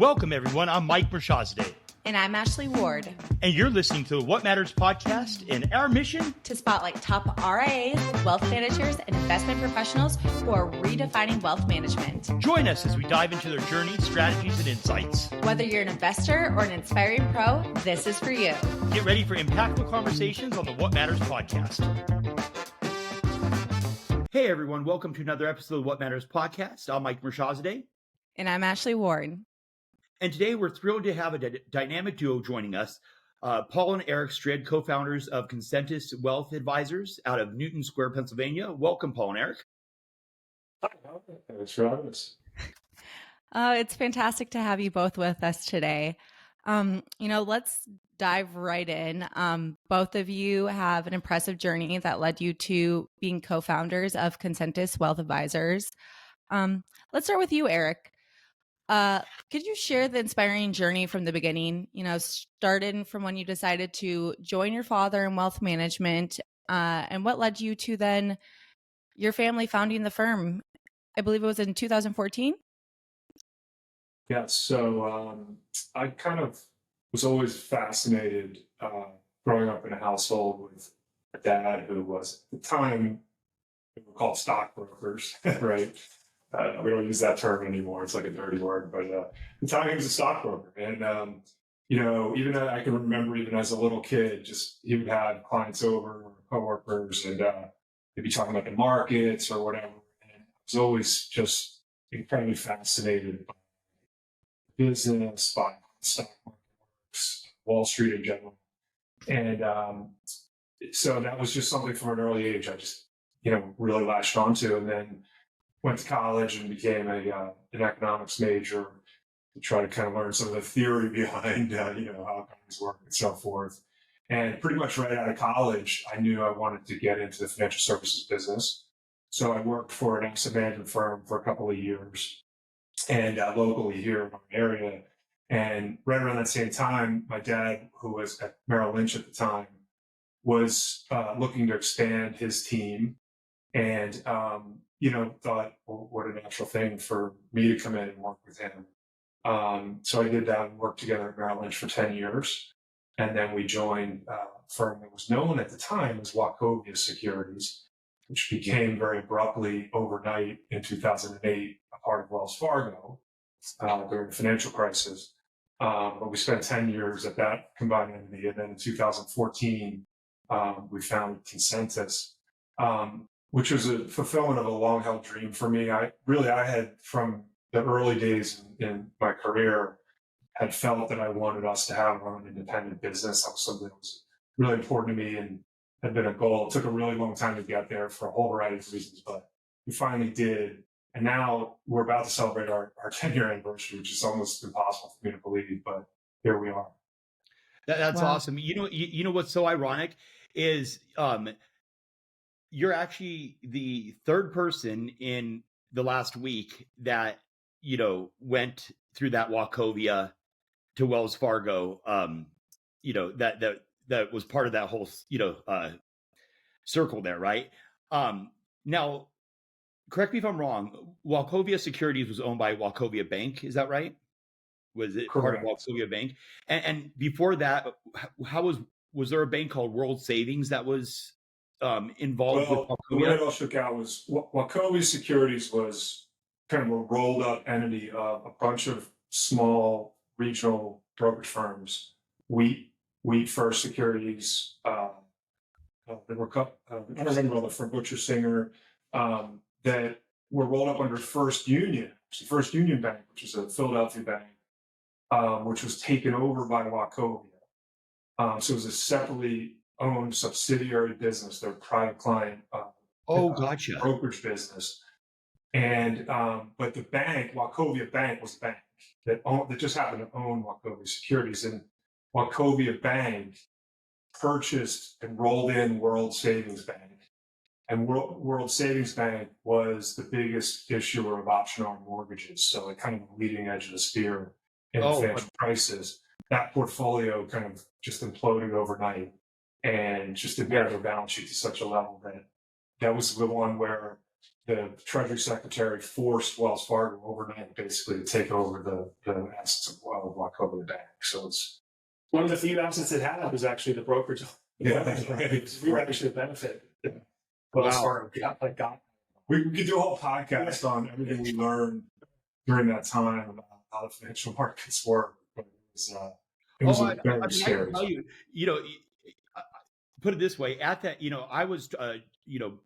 Welcome, everyone. I'm Mike Mershazadeh. And I'm Ashley Ward. And you're listening to the What Matters podcast, and our mission to spotlight top RIAs, wealth managers, and investment professionals who are redefining wealth management. Join us as we dive into their journey, strategies, and insights. Whether you're an investor or an inspiring pro, this is for you. Get ready for impactful conversations on the What Matters podcast. Hey, everyone. Welcome to another episode of the What Matters podcast. I'm Mike Mershazadeh. And I'm Ashley Ward. And today we're thrilled to have a dynamic duo joining us, Paul and Erik Strid, co-founders of Concentus Wealth Advisors out of Newton Square, Pennsylvania. Welcome, Paul and Erik. Hi, thanks for having us. It's fantastic to have you both with us today. Let's dive right in. Both of you have an impressive journey that led you to being co-founders of Concentus Wealth Advisors. Let's start with you, Erik. Could you share the inspiring journey from the beginning, starting from when you decided to join your father in wealth management, and what led you to then your family founding the firm? I believe it was in 2014. Yeah, so I kind of was always fascinated growing up in a household with a dad who was, at the time, they were called stockbrokers, right? We don't use that term anymore. It's like a dirty word, but at the time he was a stockbroker. And, even I can remember even as a little kid, he would have clients over or coworkers and they'd be talking about the markets or whatever. And I was always just incredibly fascinated by business, by the stock market works, Wall Street in general. And so that was just something from an early age I just, really latched onto. And then went to college and became an economics major to try to kind of learn some of the theory behind, how companies work and so forth. And pretty much right out of college, I knew I wanted to get into the financial services business. So I worked for an asset management firm for a couple of years and locally here in our area. And right around that same time, my dad, who was at Merrill Lynch at the time, was looking to expand his team and, thought, well, what a natural thing for me to come in and work with him. So I did that and worked together at Merrill Lynch for 10 years. And then we joined a firm that was known at the time as Wachovia Securities, which became very abruptly overnight in 2008, a part of Wells Fargo during the financial crisis. But we spent 10 years at that combined entity. And then in 2014, we founded Concentus, which was a fulfillment of a long-held dream for me. I had, from the early days in my career, had felt that I wanted us to have our own independent business. That was something that was really important to me and had been a goal. It took a really long time to get there for a whole variety of reasons, but we finally did. And now we're about to celebrate our 10-year anniversary, which is almost impossible for me to believe, but here we are. That's wow. Awesome. You know what's so ironic is you're actually the third person in the last week that, went through that Wachovia to Wells Fargo, that was part of that whole, circle there, right? Now, correct me if I'm wrong, Wachovia Securities was owned by Wachovia Bank. Is that right? Was it Correct. Part of Wachovia Bank? And before that, was there a bank called World Savings that was involved with Wachovia? The way it all shook out was Wachovia Securities was kind of a rolled up entity of a bunch of small regional brokerage firms, Wheat First Securities, there were another from Butcher Singer, that were rolled up under First Union Bank, which is a Philadelphia bank, which was taken over by Wachovia. So it was a separately owned subsidiary business, their private client gotcha. Brokerage business. And but the bank, Wachovia Bank, was the bank that just happened to own Wachovia Securities. And Wachovia Bank purchased and rolled in World Savings Bank. And World Savings Bank was the biggest issuer of option arm mortgages. So like kind of the leading edge of the spear in the financial crisis. That portfolio kind of just imploded overnight and just impaired their balance sheet to such a level that was the one where the Treasury Secretary forced Wells Fargo overnight basically to take over the assets of Wachovia Bank. So it's one of the few assets it had was actually the brokerage. Yeah, right. We were actually benefited. Wow. Got. We could do a whole podcast on everything we learned during that time about how the financial markets work. But it was very scary. I can tell you, put it this way, at that, I was,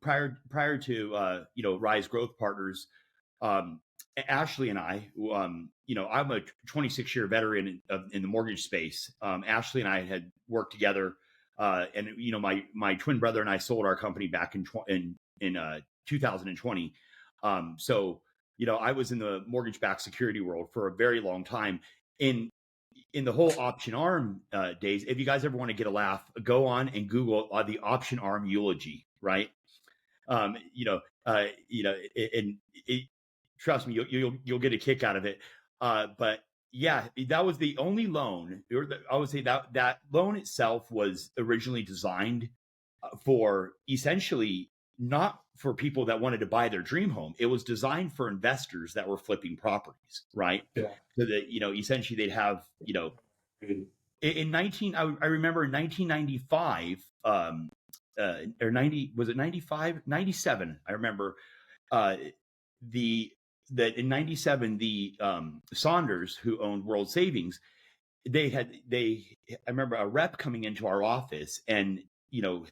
prior to, Rise Growth Partners, Ashley and I, I'm a 26-year veteran in the mortgage space. Ashley and I had worked together, and my twin brother and I sold our company back in 2020. So I was in the mortgage-backed security world for a very long time. In the whole option arm days, if you guys ever want to get a laugh, go on and Google the option arm eulogy, right? Trust me, you'll get a kick out of it. But yeah, that was the only loan. I would say that loan itself was originally designed for essentially not for people that wanted to buy their dream home. It was designed for investors that were flipping properties, right? Yeah. So that essentially they'd have I remember in 1995 or 90, was it 95, 97? I remember that in 97 the Saunders, who owned World Savings, I remember a rep coming into our office, and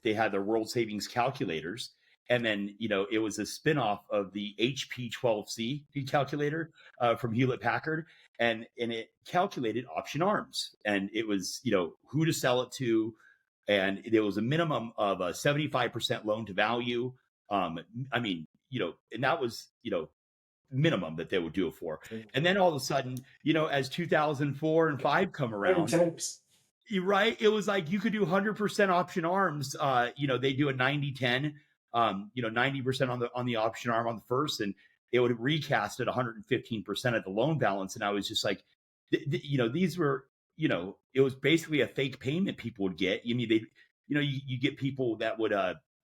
they had their World Savings calculators, and then it was a spinoff of the HP 12C calculator from Hewlett Packard, and it calculated option arms, and it was who to sell it to, and there was a minimum of a 75% loan to value. And that was minimum that they would do it for. And then all of a sudden, as 2004 and 5 come around, you're right, it was like you could do 100% option arms. They do a 90-10, 90% on the option arm on the first, and it would recast at 115% of the loan balance. And I was just like, these were, it was basically a fake payment people would get. I mean, you get people that would,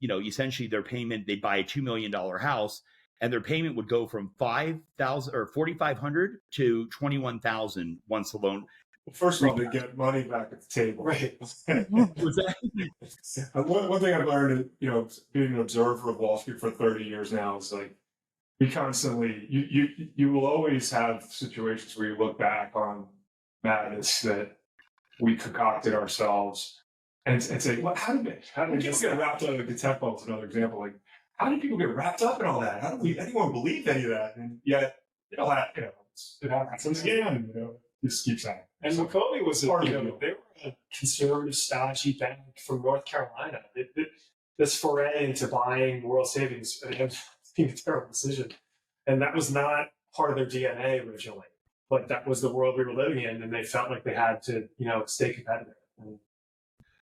essentially their payment, they'd buy a $2 million house, and their payment would go from $5,000 or $4,500 to $21,000 once the loan. Well, first of all, they get money back at the table. Right. One thing I've learned, being an observer of Wall Street for 30 years now, is like we constantly, you will always have situations where you look back on madness that we concocted ourselves and say, well, how did people get wrapped up? The tech bubble is another example. Like, how did people get wrapped up in all that? How did anyone believe any of that? And yet, it happens again. This keeps happening. And Wachovia was, they were a conservative, stodgy bank from North Carolina. This foray into buying World Savings ended up being a terrible decision, and that was not part of their DNA originally. But that was the world we were living in, and they felt like they had to, stay competitive.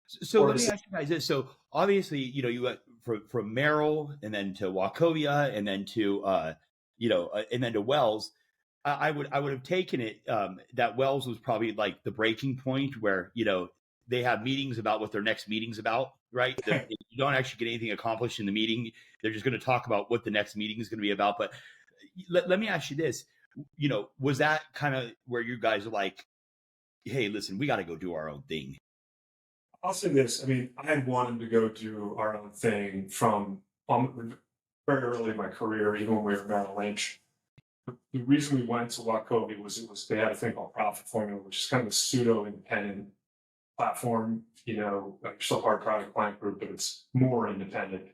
So let me ask you guys this. So obviously, you went from Merrill, and then to Wachovia, and then to and then to Wells. I would have taken it that Wells was probably like the breaking point where they have meetings about what their next meeting's about, right? You don't actually get anything accomplished in the meeting. They're just going to talk about what the next meeting is going to be about. But let me ask you this: was that kind of where you guys are like, hey, listen, we got to go do our own thing? I'll say this. I mean, I had wanted to go do our own thing from very early in my career, even when we were at Merrill Lynch. The reason we went to Wachovia was they had a thing called Profit Formula, which is kind of a pseudo-independent platform, like still part of Private Client Group, but it's more independent.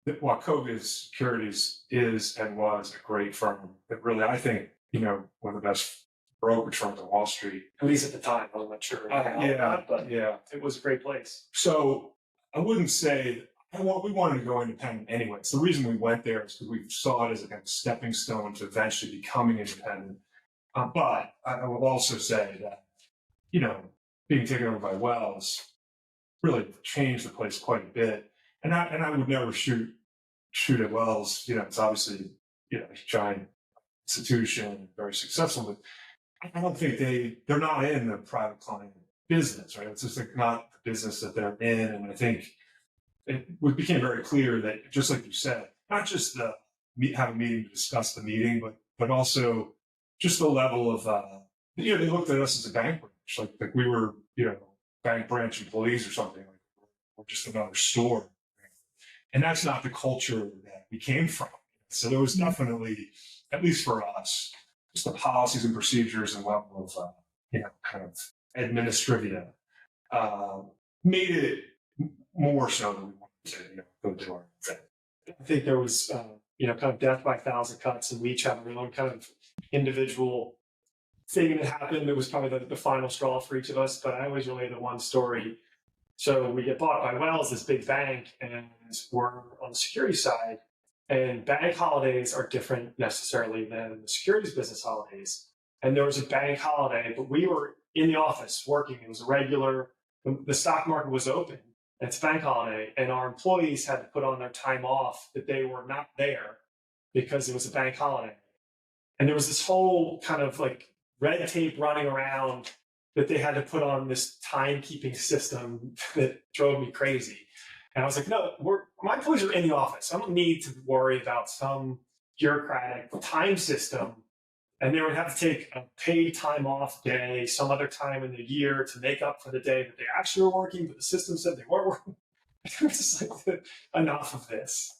Wachovia Securities is and was a great firm. It really, I think, one of the best brokerage firms on Wall Street. At least at the time, I'm not sure. But it was a great place. So I wouldn't say we wanted to go independent anyway. So the reason we went there is because we saw it as a kind of stepping stone to eventually becoming independent. But I will also say that, being taken over by Wells really changed the place quite a bit. And I would never shoot at Wells. It's obviously, a giant institution, very successful, but I don't think they're not in the private client business, right? It's just not the business that they're in. And I think it became very clear that, just like you said, not just have a meeting to discuss the meeting, but also just the level of, they looked at us as a bank branch, like we were, bank branch employees or something, like we're just another store. And that's not the culture that we came from. So there was definitely, at least for us, just the policies and procedures and level of, kind of administrivia made it more so than we wanted to, go do our thing. I think there was, kind of death by 1,000 cuts, and we each have our own kind of individual thing that happened. It was probably the final straw for each of us, but I always relate the one story. So we get bought by Wells, this big bank, and we're on the security side. And bank holidays are different necessarily than the securities business holidays. And there was a bank holiday, but we were in the office working. It was a regular, the stock market was open. It's a bank holiday, and our employees had to put on their time off that they were not there because it was a bank holiday. And there was this whole kind of like red tape running around that they had to put on this timekeeping system that drove me crazy. And I was like, no, my employees are in the office. I don't need to worry about some bureaucratic time system. And they would have to take a paid time off day, some other time in the year to make up for the day that they actually were working, but the system said they weren't working. It was just like, enough of this.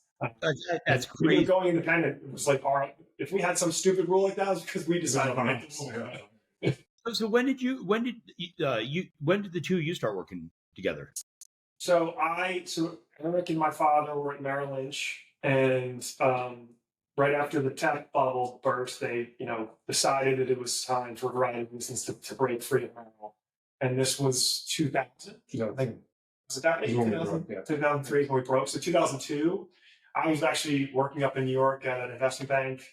That's crazy. Going independent, it was like, all right, if we had some stupid rule like that, it was because we decided to make this. So when did the two of you start working together? So Erik and my father were at Merrill Lynch, and right after the tech bubble burst, they, decided that it was time for a variety of reasons to break free of Merrill. And this was 2000. Was it that late? 2003 when we broke. So 2002, I was actually working up in New York at an investment bank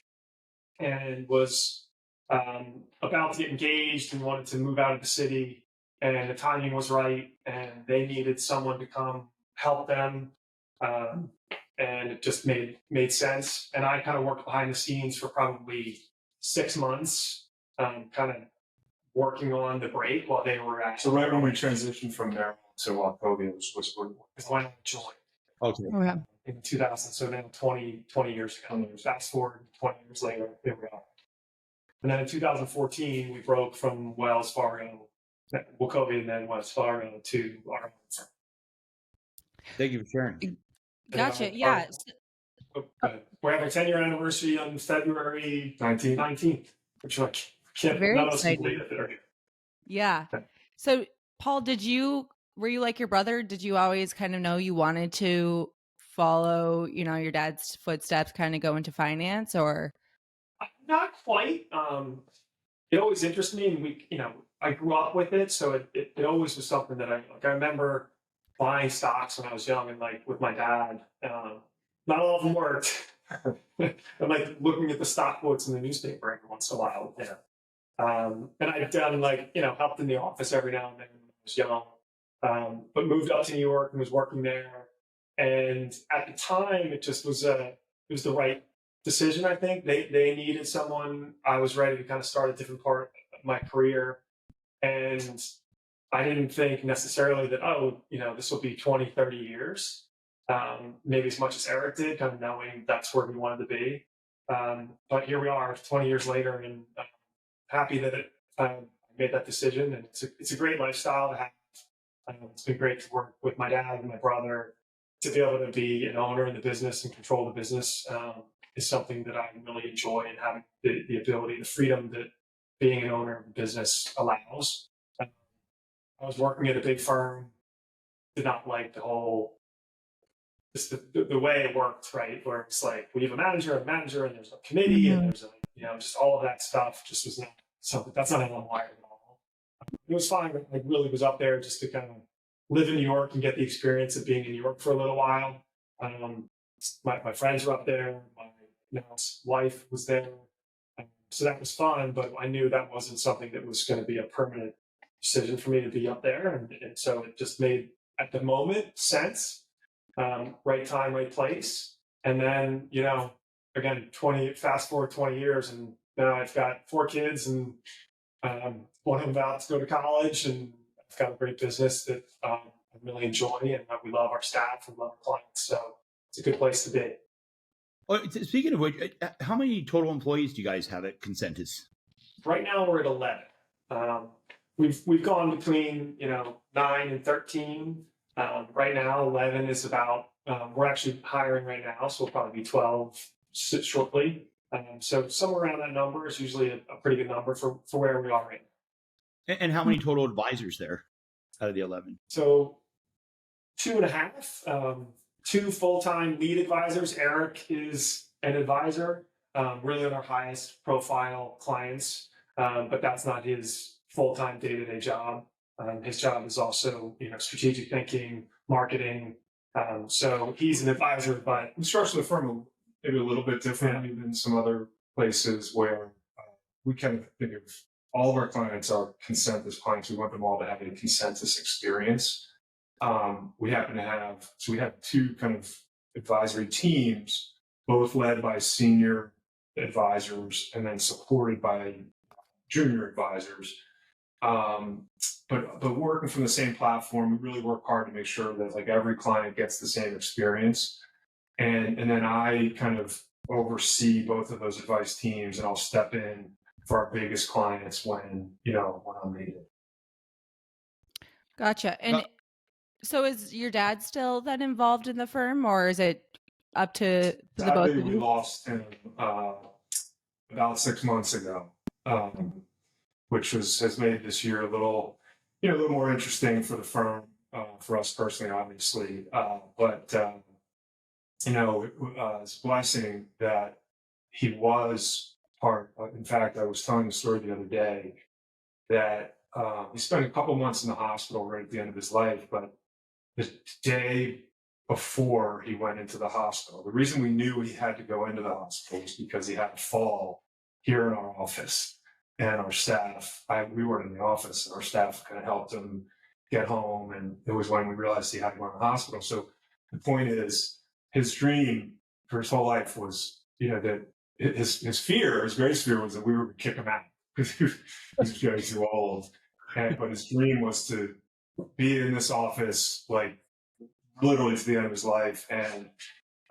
and was about to get engaged and wanted to move out of the city. And the timing was right, and they needed someone to come help them. And it just made sense. And I kind of worked behind the scenes for probably 6 months, kind of working on the break while they were actually. So right when we transitioned from there to Wachovia was when I joined. Okay. In 2000, so now 20 years ago. Fast forward 20 years later, here we are. And then in 2014, we broke from Wells Fargo, Wachovia, and then Wells Fargo to our own firm. Thank you for sharing. Gotcha. Yeah. We're having a 10-year anniversary on February 19th, which I can't. Very none of us can exciting. believe it. Yeah. So, Paul, were you like your brother? Did you always kind of know you wanted to follow, your dad's footsteps, kind of go into finance, or? Not quite. It always interested me, and I grew up with it, so it always was something that I remember buying stocks when I was young, and with my dad. Not all of them worked. I'm looking at the stock quotes in the newspaper every once in a while. And I've done helped in the office every now and then when I was young. But moved up to New York and was working there. And at the time, it just was it was the right decision. I think they needed someone. I was ready to kind of start a different part of my career, and I didn't think necessarily that this will be 20, 30 years. Maybe as much as Erik did, kind of knowing that's where we wanted to be. But here we are 20 years later, and I'm happy that I made that decision. And it's a great lifestyle to have. It's been great to work with my dad and my brother. To be able to be an owner in the business and control the business is something that I really enjoy, and having the ability, the freedom that being an owner of a business allows. I was working at a big firm, did not like the whole, just the way it worked, right? Where it's we have a manager, and there's a committee, and there's just all of that stuff just was not something, that's not how I'm wired at all. It was fine, but I really was up there just to kind of live in New York and get the experience of being in New York for a little while. My friends were up there, my wife was there. So that was fun, but I knew that wasn't something that was going to be a permanent decision for me to be up there. And so it just made, at the moment, sense. Right time, right place. And then, again, fast forward 20 years, and now I've got 4 kids, and one of them about to go to college, and I've got a great business that really enjoy, and we love our staff and love our clients. So it's a good place to be. Well, speaking of which, how many total employees do you guys have at Concentus? Right now we're at 11. We've gone between 9 and 13. Right now 11 is about. We're actually hiring right now, so we'll probably be 12 shortly. So somewhere around that number is usually a pretty good number for where we are right now. And how many total advisors there out of the 11? So 2.5. 2 full-time lead advisors. Erik is an advisor, really on our highest profile clients, but that's not his full-time day-to-day job. His job is also, strategic thinking, marketing. So he's an advisor, but The structure of the firm maybe a little bit differently than some other places where we kind of think of all of our clients are Concentus clients. We want them all to have a Concentus experience. We happen to have, so we have 2 kind of advisory teams, both led by senior advisors and then supported by junior advisors. But working from the same platform, we really work hard to make sure that like every client gets the same experience. And then I kind of oversee both of those advice teams, and I'll step in for our biggest clients when I'm needed. Gotcha. And so is your dad still then involved in the firm, or is it up to the both of you? We lost him about 6 months ago, which has made this year a little more interesting for the firm, for us personally, obviously. But it's a blessing that he was part. In fact, I was telling the story the other day that he spent a couple months in the hospital right at the end of his life, but the day before he went into the hospital, the reason we knew he had to go into the hospital was because he had a fall here in our office, and our staff, we weren't in the office, and our staff kind of helped him get home, and it was when we realized he had to go to the hospital. So the point is, his dream for his whole life was, that his greatest fear was that we were going to kick him out because he was getting too old. But his dream was to be in this office, like literally to the end of his life. And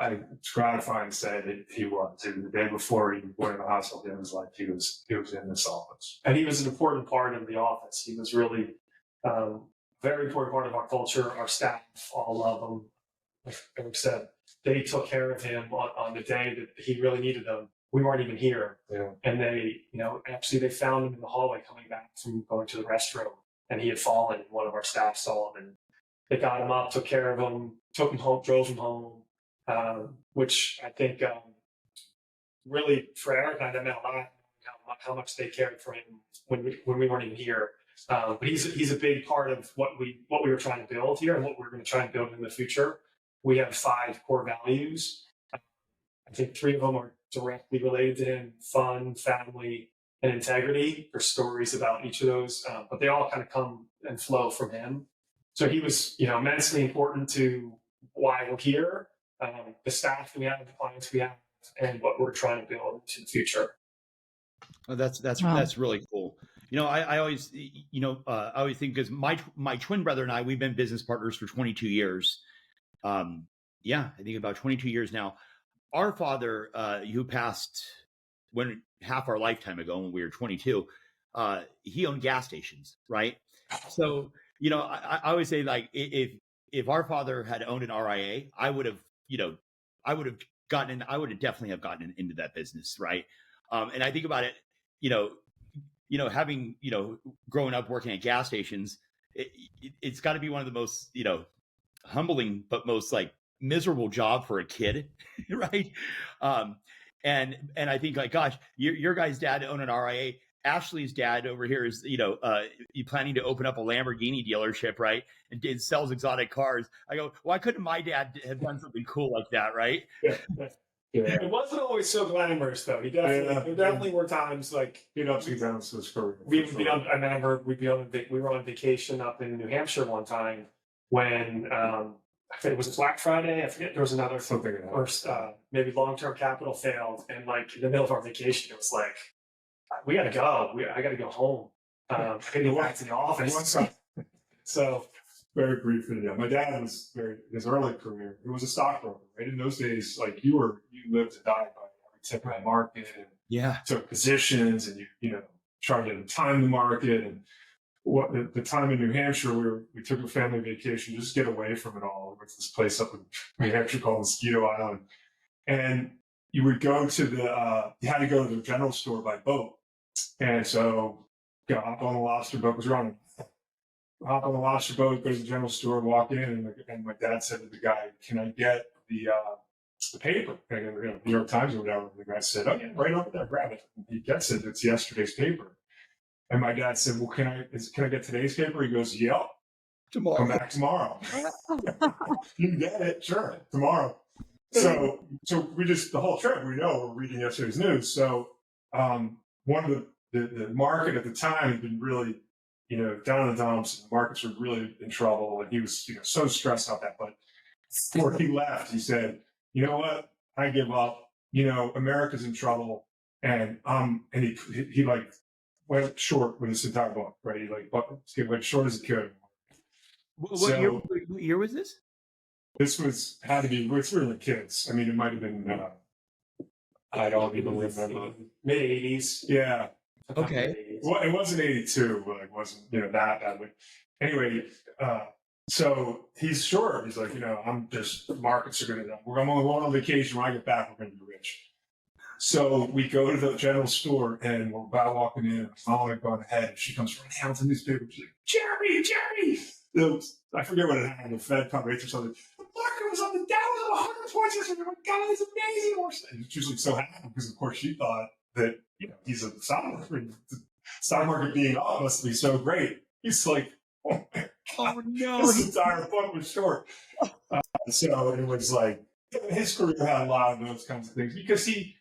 it's gratifying to say that he was. The day before he went to the hospital at the end of his life, he was in this office. And he was an important part of the office. He was really a very important part of our culture. Our staff all love him. Like Erik said, they took care of him on the day that he really needed them. We weren't even here. Yeah. And they, actually they found him in the hallway coming back from going to the restroom, and he had fallen, and one of our staff saw him, and they got him up, took care of him, took him home, drove him home, which I think really for Erik and I, that meant a lot, how much they cared for him when we weren't even here. But he's a big part of what we were trying to build here and what we're going to try and build in the future. We have 5 core values. I think 3 of them are directly related to him: fun, family, and integrity. There's stories about each of those, but they all kind of come and flow from him. So he was, immensely important to why we're here, the staff we have, the clients we have, and what we're trying to build into the future. Oh, that's really cool. I always, I always think, because my twin brother and I, we've been business partners for 22 years. I think about 22 years now. Our father, who passed when half our lifetime ago when we were 22, he owned gas stations, right? So, I always say, like, if our father had owned an RIA, I would have definitely have gotten into that business, right? And I think about it, having, growing up working at gas stations, it's got to be one of the most, humbling but most like miserable job for a kid, right? And I think, like, gosh, your guy's dad owned an RIA. Ashley's dad over here is, planning to open up a Lamborghini dealership, right? And sells exotic cars. I go, why couldn't my dad have done something cool like that, right? Yeah. It wasn't always so glamorous, though. There definitely were times like ups and downs to his career. We were on vacation up in New Hampshire one time when I think it was Black Friday. I forget, there was another something, or maybe long-term capital failed, and like in the middle of our vacation, it was like, we got to go. I got to go home. I got to go back to the office. So very briefly. Yeah. My dad was his early career, he was a stockbroker, right? In those days, like you lived to die by every tip of the market and took positions and you tried to time the market. And what the time in New Hampshire, we took a family vacation, just get away from it all. We went to this place up in New Hampshire called Mosquito Island. And you would go to you had to go to the general store by boat. And so got hop on the lobster boat, was running. Hop on the lobster boat, go to the general store, walk in, and my dad said to the guy, "Can I get the paper, New York Times or whatever?" And the guy said, "Oh yeah, right over there, grab it." And he gets it. It's yesterday's paper. And my dad said, "Well, can I get today's paper?" He goes, "Yep, tomorrow. Come back tomorrow." You can get it, sure, tomorrow. So we just the whole trip, we know we're reading yesterday's news. So one of the market at the time had been really, down in the dumps, and the markets were really in trouble, and he was, so stressed out that. But before he left, he said, "You know what? I give up. America's in trouble." And he like went short with this entire book, right? He went short as he could. What year was this? This had to be, we were kids. I mean, it might have been, I don't even remember. Mid-'80s. Yeah. Okay. Well, it wasn't 82, but it wasn't, that bad. But anyway, so he's short. He's like, I'm just, markets are going to, I'm only going on vacation. When I get back, we're going to be rich. So we go to the general store and we're about walking in. I'm going ahead. And she comes running out with the newspaper. She's like, Jeremy! I forget what it had, the Fed coverage or something. The market was on the down of 100 points yesterday. My God, it's amazing. She was like so happy because, of course, she thought that, he's a stock market. The stock market being up must be so great. He's like, oh my God, no. This entire book was short. So it was like, his career had a lot of those kinds of things because he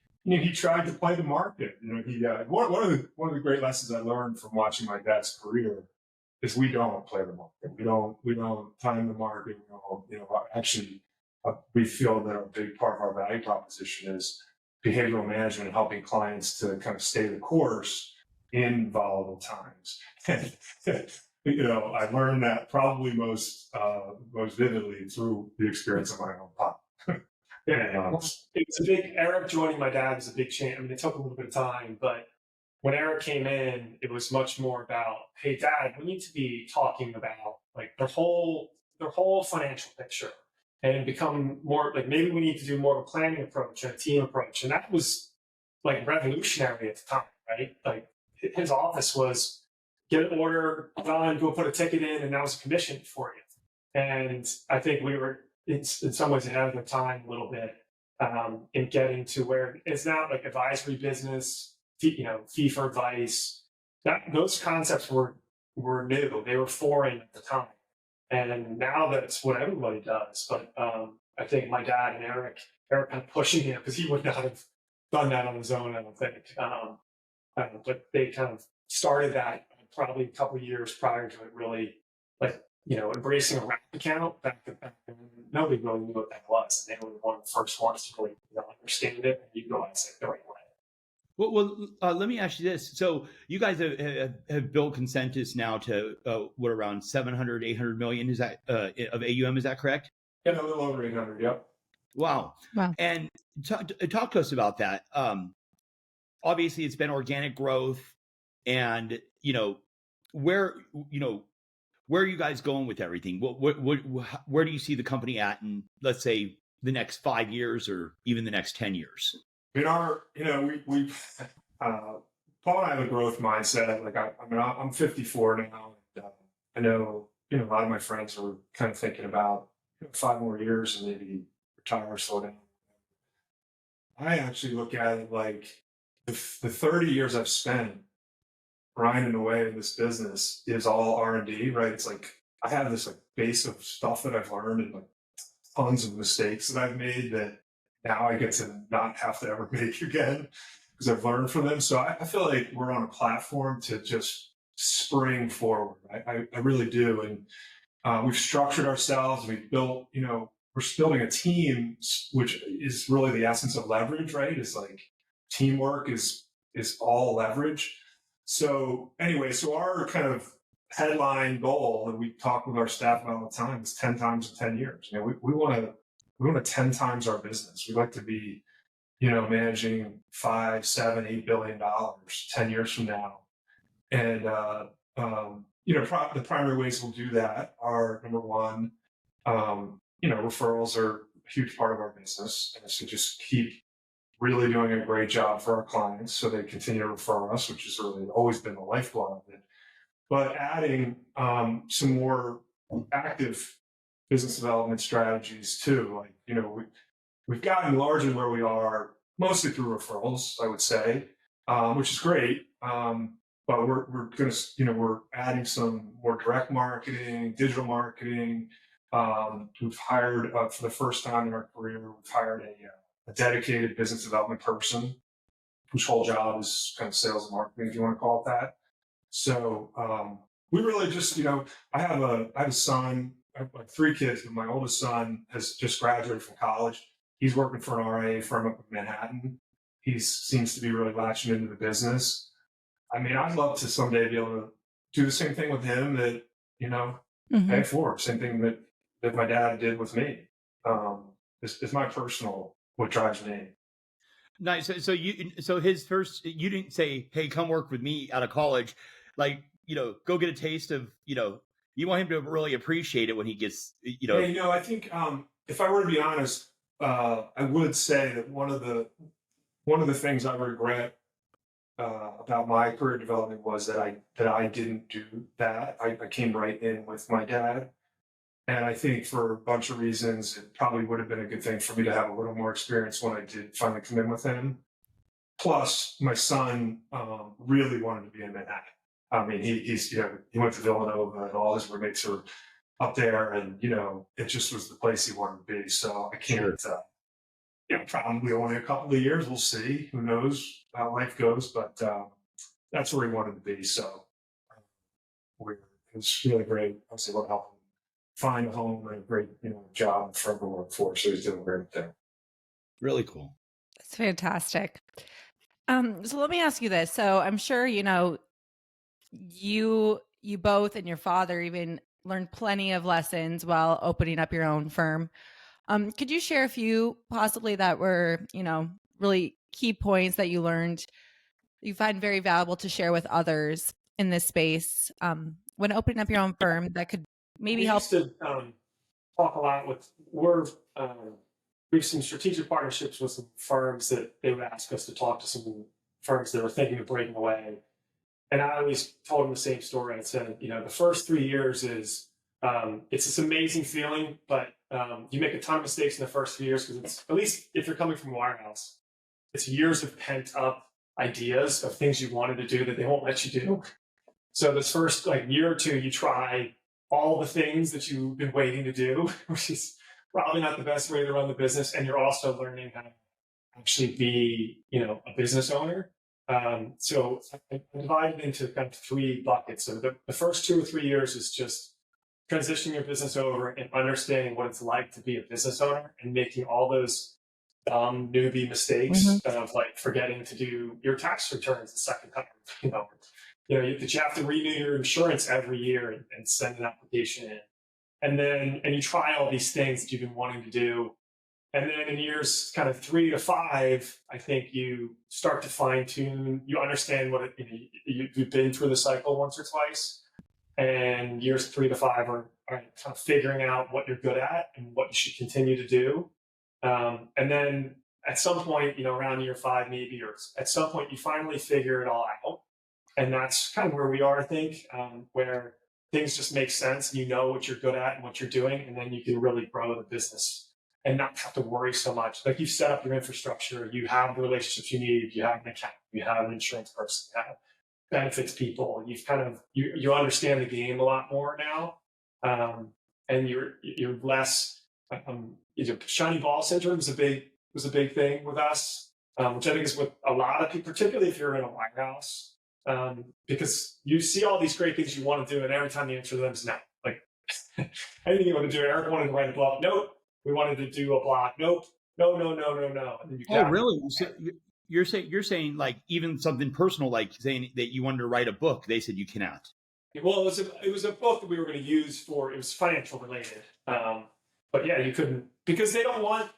tried to play the market. One of the great lessons I learned from watching my dad's career is we don't play the market. We don't time the market. Actually, we feel that a big part of our value proposition is behavioral management and helping clients to kind of stay the course in volatile times. I learned that probably most vividly through the experience of my own pop. It's a big, Erik joining my dad was a big change. I mean, it took a little bit of time, but when Erik came in, it was much more about, hey, Dad, we need to be talking about like their whole financial picture and become more like, maybe we need to do more of a planning approach and a team approach. And that was like revolutionary at the time, right? Like his office was get an order done, go put a ticket in, and that was a commission for you. And I think we were in some ways ahead of the time a little bit in getting to where it's now like advisory business, fee for advice. Those concepts were new. They were foreign at the time. And now that's what everybody does. But I think my dad and Erik kind of pushing him because he would not have done that on his own, I don't think. But they kind of started that probably a couple of years prior to it really, like, embracing a wrap account back then. Nobody really knew what that was. And they were one of the first ones to really understand it and utilize it the right way. Well, let me ask you this. So you guys have built Concentus now to around 700, 800 million is that of AUM? Is that correct? Yeah, a little over 800. Yep. Wow. And talk to us about that. Obviously, it's been organic growth, and where are you guys going with everything? Where do you see the company at in, let's say, the next 5 years or even the next 10 years? We Paul and I have a growth mindset. Like I'm 54 now. And, I know, a lot of my friends are kind of thinking about 5 more years and maybe retire or slow down. I actually look at it like the 30 years I've spent grinding away in this business is all R&D, right? It's like I have this like base of stuff that I've learned and like tons of mistakes that I've made that now I get to not have to ever make again because I've learned from them. So I feel like we're on a platform to just spring forward. I really do. And we've structured ourselves. We've built, we're building a team, which is really the essence of leverage, right? It's like teamwork is all leverage. So anyway, so our kind of headline goal that we talk with our staff about all the time is 10 times in 10 years. You know, we want to 10 times our business. We'd like to be, you know, managing $5, $7, $8 billion 10 years from now. And, you know, the primary ways we'll do that are, number one, you know, referrals are a huge part of our business. And so just keep really doing a great job for our clients so they continue to refer us, which has really always been the lifeblood of it. But adding some more active business development strategies too. Like, you know, we've gotten larger where we are mostly through referrals, I would say, which is great. But we're going to, you know, we're adding some more direct marketing, digital marketing. We've hired, for the first time in our career, we've hired a dedicated business development person whose whole job is kind of sales and marketing, if you want to call it that. So we really just, you know, I have a son. I have like 3 kids, but my oldest son has just graduated from college. He's working for an RIA firm up in Manhattan. He seems to be really latching into the business. I mean, I'd love to someday be able to do the same thing with him that, you know, pay for. Same thing that my dad did with me. It's my personal, what drives me. Nice. So his first, you didn't say, hey, come work with me out of college. Like, you know, go get a taste of, you know, you want him to really appreciate it when he gets, you know. Yeah, you know, I think if I were to be honest, I would say that one of the things I regret about my career development was that I didn't do that. I came right in with my dad. And I think for a bunch of reasons, it probably would have been a good thing for me to have a little more experience when I did finally come in with him. Plus, my son really wanted to be in Manhattan. I mean, he's you know, he went to Villanova and all his roommates are up there, and you know, it just was the place he wanted to be. So I can't, you know, probably only a couple of years. We'll see. Who knows how life goes? But that's where he wanted to be. So it's really great. Obviously, want to help him find a home and a great, you know, job for him to work for. So he's doing a great thing. Really cool. That's fantastic. So let me ask you this. So I'm sure, you know, you both and your father even learned plenty of lessons while opening up your own firm. Could you share a few possibly that were, you know, really key points that you learned you find very valuable to share with others in this space when opening up your own firm that could maybe help? We used to talk a lot with, we have some strategic partnerships with some firms that they would ask us to talk to some firms that were thinking of breaking away. And I always told them the same story. I said, you know, the first 3 years is, it's this amazing feeling, but you make a ton of mistakes in the first 3 years because it's, at least if you're coming from a wirehouse, it's years of pent up ideas of things you wanted to do that they won't let you do. So this first like year or two, you try all the things that you've been waiting to do, which is probably not the best way to run the business. And you're also learning how to actually be, you know, a business owner. So I divided into kind of 3 buckets. So the first 2 or 3 years is just transitioning your business over and understanding what it's like to be a business owner and making all those dumb newbie mistakes of like forgetting to do your tax returns the second time. You know, that you have to renew your insurance every year and send an application in. And you try all these things that you've been wanting to do. And then in years kind of 3 to 5, I think you start to fine tune. You understand what you've been through the cycle once or twice. And years 3 to 5 are kind of figuring out what you're good at and what you should continue to do. And then at some point, you know, around year 5 maybe, or at some point you finally figure it all out. And that's kind of where we are, I think, where things just make sense and you know what you're good at and what you're doing. And then you can really grow the business and not have to worry so much. Like you've set up your infrastructure, you have the relationships you need, you have an account, you have an insurance person, you have benefits people. You've kind of, you understand the game a lot more now. And you're less, shiny ball syndrome was a big thing with us, which I think is with a lot of people, particularly if you're in a wirehouse, because you see all these great things you want to do, and every time you answer them is no. Like anything you want to do, Eric wanted to write a blog, nope. We wanted to do a blog, nope. No. And then you really? So you're saying like even something personal, like saying that you wanted to write a book, they said you cannot. Well, it was a book that we were going to use it was financial related. But yeah, you couldn't, because they don't want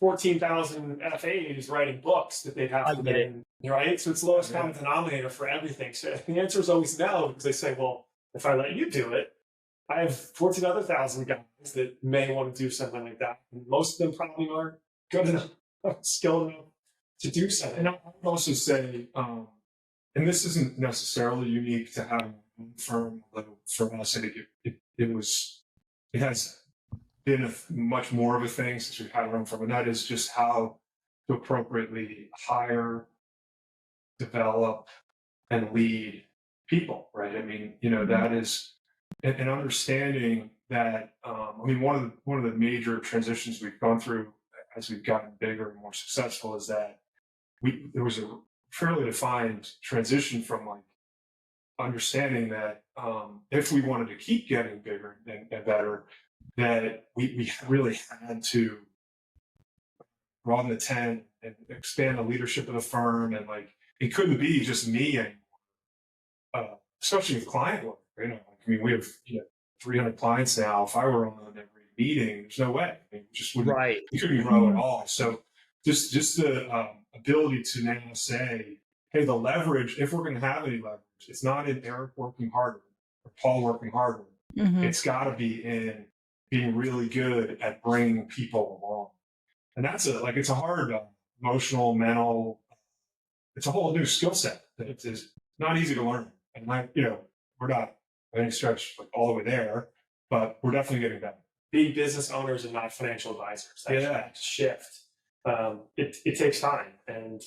14,000 FAs writing books that they'd have I to get it. then, right? So it's lowest common denominator for everything. So the answer is always no, because they say, well, if I let you do it, I have 14 other thousand guys that may want to do something like that. And most of them probably aren't good enough, skilled enough to do something. And I would also say, and this isn't necessarily unique to having a firm, although for us, I think it has been much more of a thing since we've had our own firm, and that is just how to appropriately hire, develop, and lead people, right? I mean, that is an understanding that, one of the major transitions we've gone through as we've gotten bigger and more successful is that there was a fairly defined transition from like understanding that if we wanted to keep getting bigger and better, that we really had to broaden the tent and expand the leadership of the firm, and like it couldn't be just me anymore, especially with client work. We have 300 clients now. If I were on every meeting, there's no way. We just wouldn't. Right. We couldn't grow at all. So just the ability to now say, hey, the leverage, if we're going to have any leverage, it's not in Erik working harder or Paul working harder. Mm-hmm. It's got to be in being really good at bringing people along. And that's it's a hard emotional, mental, it's a whole new skill set. It is not easy to learn. And we're not by any stretch like all the way there, but we're definitely getting better. Being business owners and not financial advisors. That shift. It takes time. And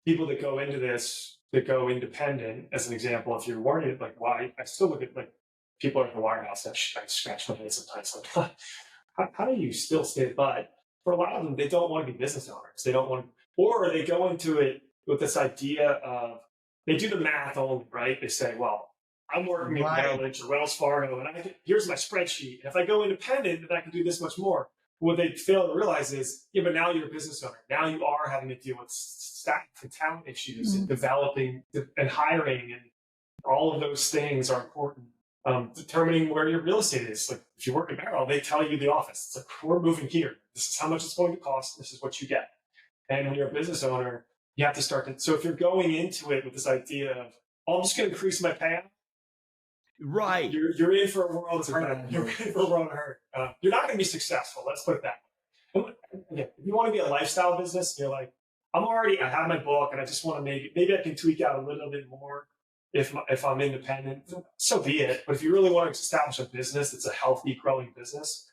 people that go into this, that go independent, as an example, if you're worried, like, why? I still look at like people at the wirehouse, I scratch my head sometimes. Like, how do you still stay? But for a lot of them, they don't want to be business owners. They don't want, or they go into it with this idea of, they do the math only, right? They say, well, I'm working at Merrill Lynch or Wells Fargo, and here's my spreadsheet. And if I go independent, then I can do this much more. What they fail to realize is, yeah, but now you're a business owner. Now you are having to deal with staff and talent issues and developing and hiring, and all of those things are important. Determining where your real estate is. Like if you work at Merrill, they tell you the office. It's like, we're moving here. This is how much it's going to cost. This is what you get. And when you're a business owner, you have to start to. So if you're going into it with this idea of, oh, I'm just going to increase my payout. Right. You're in for a world of hurt. You're in for a world of hurt. You're not going to be successful. Let's put it that way. And if you want to be a lifestyle business, you're like, I have my book and I just want to maybe I can tweak out a little bit more if I'm independent, so be it. But if you really want to establish a business that's a healthy, growing business,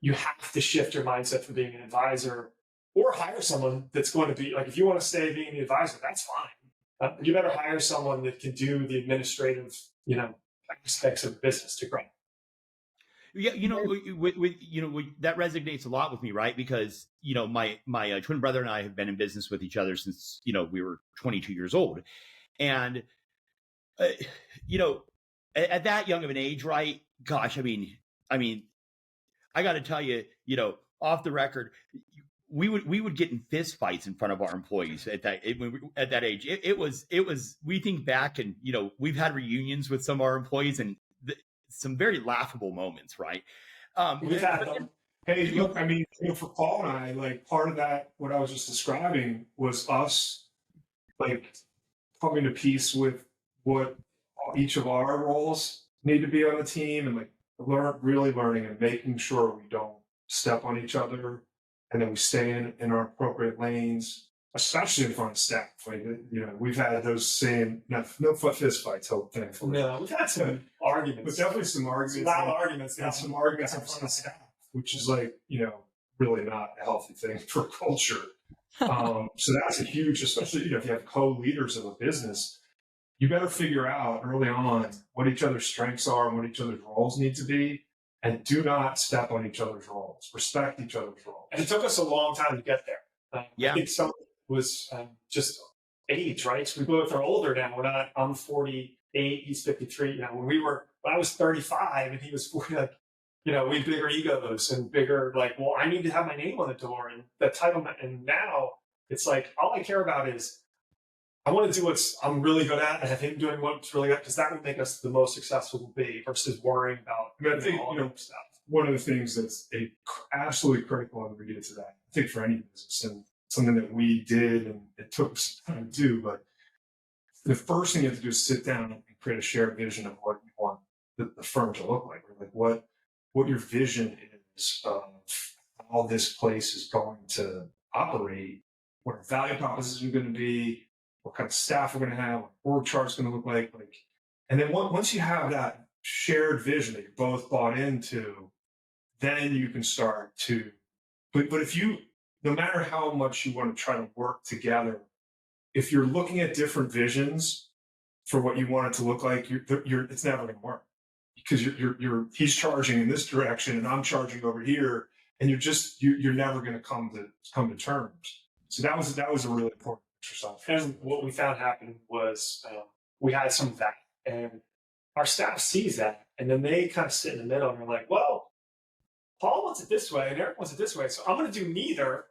you have to shift your mindset from being an advisor or hire someone that's going to be like, if you want to stay being the advisor, that's fine. You better hire someone that can do the administrative, aspects of the business to grow. Yeah, that resonates a lot with me, right? Because my twin brother and I have been in business with each other since we were 22 years old, and at that young of an age, right? Gosh, I mean, I got to tell you, off the record, we would get in fist fights in front of our employees at that age. It was. We think back, and we've had reunions with some of our employees, and some very laughable moments, right? We've had them. Hey, look, for Paul and I, like part of that, what I was just describing was us, like coming to peace with what each of our roles need to be on the team, and like really learning and making sure we don't step on each other, and then we stay in our appropriate lanes, especially in front of staff. Like, we've had those same, no fist fights, thankfully. No, we've had some arguments. But definitely some arguments. Loud arguments. And some arguments in front of staff, which is like, really not a healthy thing for culture. So that's a huge, especially, if you have co-leaders of a business, you better figure out early on what each other's strengths are and what each other's roles need to be. And do not step on each other's roles. Respect each other's roles. And it took us a long time to get there. I think some was just age, right? So we both are older now. I'm 48, he's 53. When I was 35 and he was 40, like, we had bigger egos and bigger, like, well, I need to have my name on the door and that title. And now it's like, all I care about is I want to do what I'm really good at and have him doing what's really good, because that would make us the most successful we'll be versus worrying about I think, stuff. One of the things that's absolutely critical in regard to that, I think for any business, and something that we did and it took some time to do, but the first thing you have to do is sit down and create a shared vision of what you want the firm to look like, like what your vision is of how this place is going to operate, what our value proposition is going to be, what kind of staff we're going to have, what org chart's going to look like, and then once you have that shared vision that you're both bought into, then you can start to. But if you, no matter how much you want to try to work together, if you're looking at different visions for what you want it to look like, it's never going to work, because he's charging in this direction and I'm charging over here, and you're never going to come to terms. So that was a really important exercise. And what we found happened was we had some of that, and our staff sees that, and then they kind of sit in the middle and they're like, well, Paul wants it this way and Eric wants it this way, so I'm going to do neither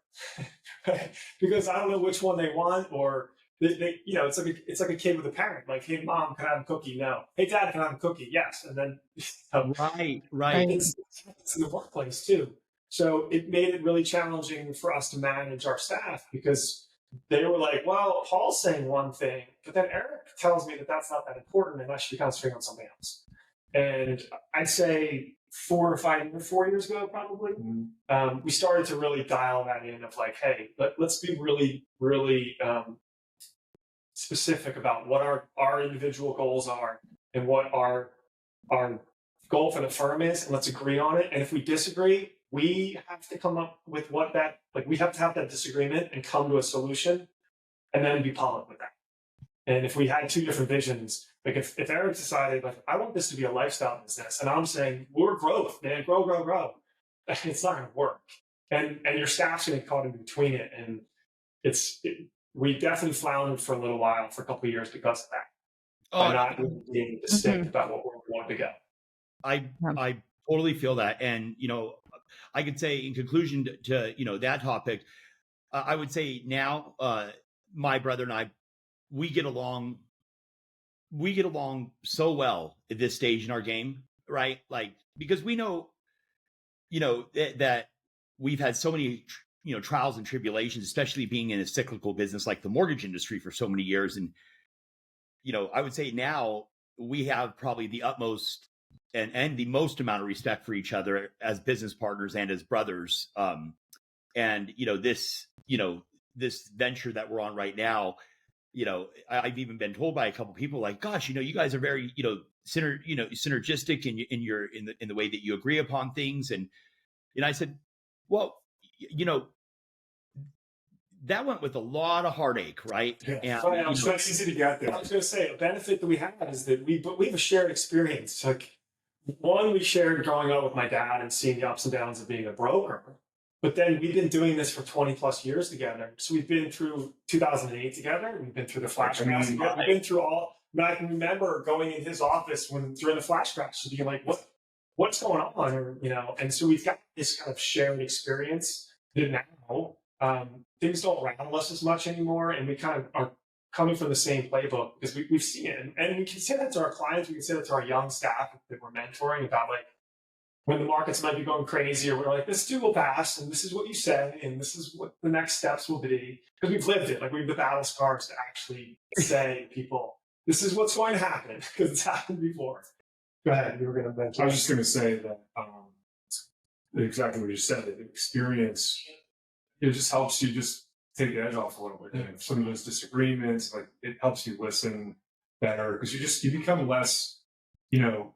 because I don't know which one they want, or they it's like a kid with a parent, like, hey mom, can I have a cookie? No. Hey dad, can I have a cookie? Yes. And then right. It's in the workplace too. So it made it really challenging for us to manage our staff, because they were like, well, Paul's saying one thing, but then Eric tells me that that's not that important and I should be concentrating on something else. And I'd say 4 years ago, probably, we started to really dial that in of like, hey, let's be really, really specific about what our individual goals are and what our goal for the firm is, and let's agree on it. And if we disagree, we have to come up with we have to have that disagreement and come to a solution, and then be public with that. And if we had two different visions, like if Eric decided, like, I want this to be a lifestyle business, and I'm saying, we're growth, man, grow, it's not going to work. And your staff's going to get caught in between it. And we definitely floundered for a little while, for a couple of years, because of that. By not really being distinct about what we wanted to go. I totally feel that. And, I could say in conclusion to, that topic, I would say now, my brother and I, we get along so well at this stage in our game, right? Like, because we know, that we've had so many, trials and tribulations, especially being in a cyclical business like the mortgage industry for so many years. And, I would say now we have probably the utmost and the most amount of respect for each other as business partners and as brothers. And, this venture that we're on right now, I've even been told by a couple of people, like, gosh, you guys are very, synergistic in the way that you agree upon things. And I said, well, that went with a lot of heartache, right? Yeah. And, it's not easy to get there. I was going to say, a benefit that we have is that we have a shared experience. Like, one, we shared growing up with my dad and seeing the ups and downs of being a broker. But then we've been doing this for 20 plus years together. So we've been through 2008 together. We've been through the flash crash together. We've been through all. I can remember going in his office during the flash crash to be like, what's going on? Or, and so we've got this kind of shared experience that now things don't rattle us as much anymore. And we kind of are coming from the same playbook, because we've seen it. And we can say that to our clients. We can say that to our young staff that we're mentoring about, like, when the markets might be going crazy, or we're like, this too will pass, and this is what you say, and this is what the next steps will be. Because we've lived it. Like, we have the battle scars to actually say to people, this is what's going to happen, because it's happened before. Go ahead. You were going to mention. I was just going to say that exactly what you said. The experience, it just helps you just take the edge off a little bit. And some of those disagreements, like, it helps you listen better, because you become less, you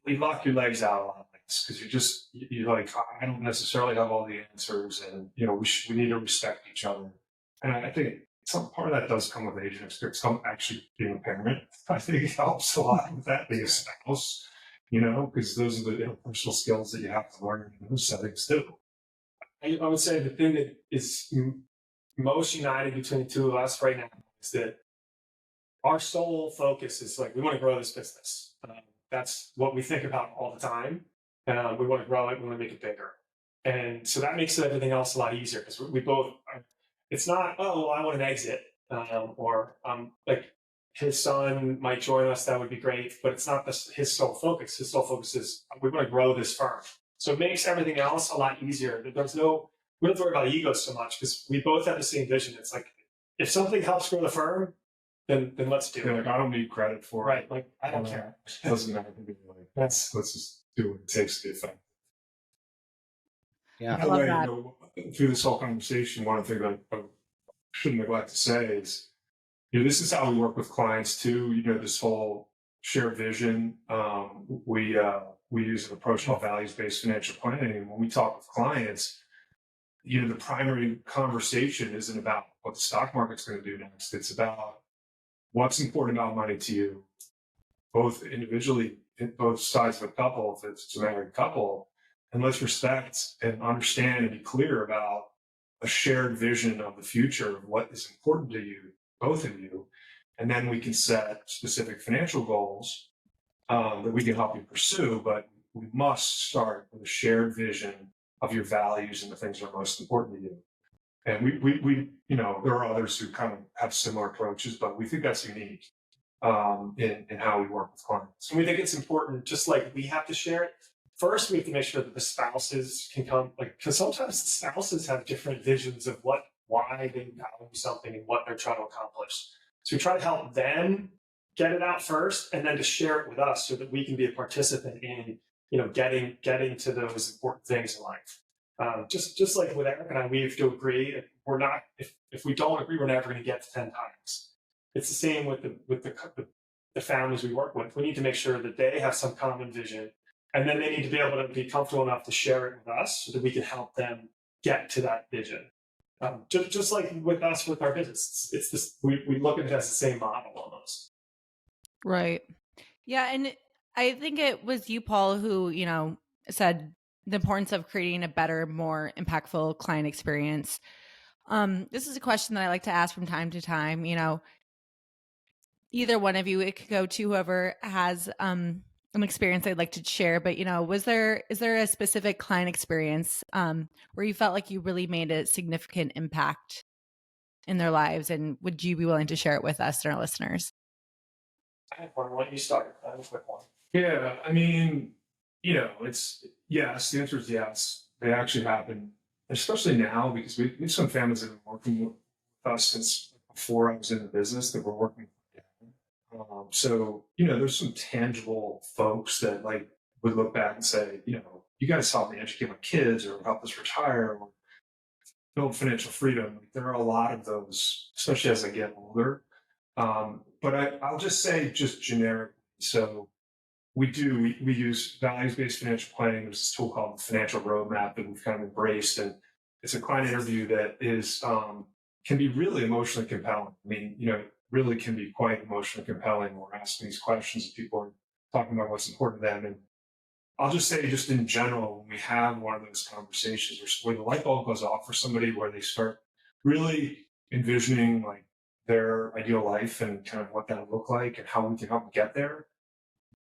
lock your legs out a lot, because you're like, I don't necessarily have all the answers, and we need to respect each other. And I think some part of that does come with age and experience. Actually being a parent, I think it helps a lot with that. Being a spouse, because those are the interpersonal skills that you have to learn in those settings too. I would say the thing that is most united between the two of us right now is that our sole focus is, like, we want to grow this business. That's what we think about all the time. We want to grow it. We want to make it bigger. And so that makes everything else a lot easier, because we both are, it's not, oh, well, I want an exit. or like his son might join us, that would be great, but it's not his sole focus. His sole focus is we want to grow this firm. So it makes everything else a lot easier. We don't have to worry about egos so much because we both have the same vision. It's like, if something helps grow the firm, then let's do it. Like, I don't need credit for it. Right. Like, I don't care. It doesn't matter to me. Like, let's just do what it takes to be effective. I By the love way, that. through this whole conversation, one thing that I shouldn't neglect to say is, this is how we work with clients too. This whole shared vision. We use an approach called values-based financial planning. And when we talk with clients, the primary conversation isn't about what the stock market's going to do next. It's about what's important about money to you, both individually, both sides of a couple, if it's a married couple. And let's respect and understand and be clear about a shared vision of the future of what is important to you, both of you. And then we can set specific financial goals that we can help you pursue, but we must start with a shared vision of your values and the things that are most important to you. And we there are others who kind of have similar approaches, but we think that's unique in how we work with clients. And we think it's important, just like we have to share it. First, we have to make sure that the spouses can come, because sometimes the spouses have different visions of why they value something and what they're trying to accomplish. So we try to help them get it out first, and then to share it with us so that we can be a participant in, getting to those important things in life. Just like with Eric and I, we have to agree. We're not, if we don't agree, we're never going to get to 10 times. It's the same with the families we work with. We need to make sure that they have some common vision, and then they need to be able to be comfortable enough to share it with us so that we can help them get to that vision. Just like with us, with our business, it's this, we look at it as the same model almost. Right. Yeah. And I think it was you, Paul, who, said the importance of creating a better, more impactful client experience. This is a question that I like to ask from time to time. Either one of you, it could go to whoever has an experience they'd like to share. But is there a specific client experience where you felt like you really made a significant impact in their lives, and would you be willing to share it with us and our listeners? I have one. Why don't you start? I have a quick one. Yeah, I mean, it's yes. The answer is yes. They actually happen, especially now, because we have some families that have been working with us since before I was in the business that we're working with. So, there's some tangible folks that would look back and say, you guys helped me educate my kids or help us retire or build financial freedom. There are a lot of those, especially as I get older. But I'll just say just generically. So we use values-based financial planning. There's this tool called the Financial Roadmap that we've kind of embraced. And it's a client interview that is can be really emotionally compelling. I mean, really can be quite emotionally compelling. We're asking these questions and people are talking about what's important to them. And I'll just say, just in general, when we have one of those conversations where the light bulb goes off for somebody, where they start really envisioning their ideal life and kind of what that would look like and how we can help them get there,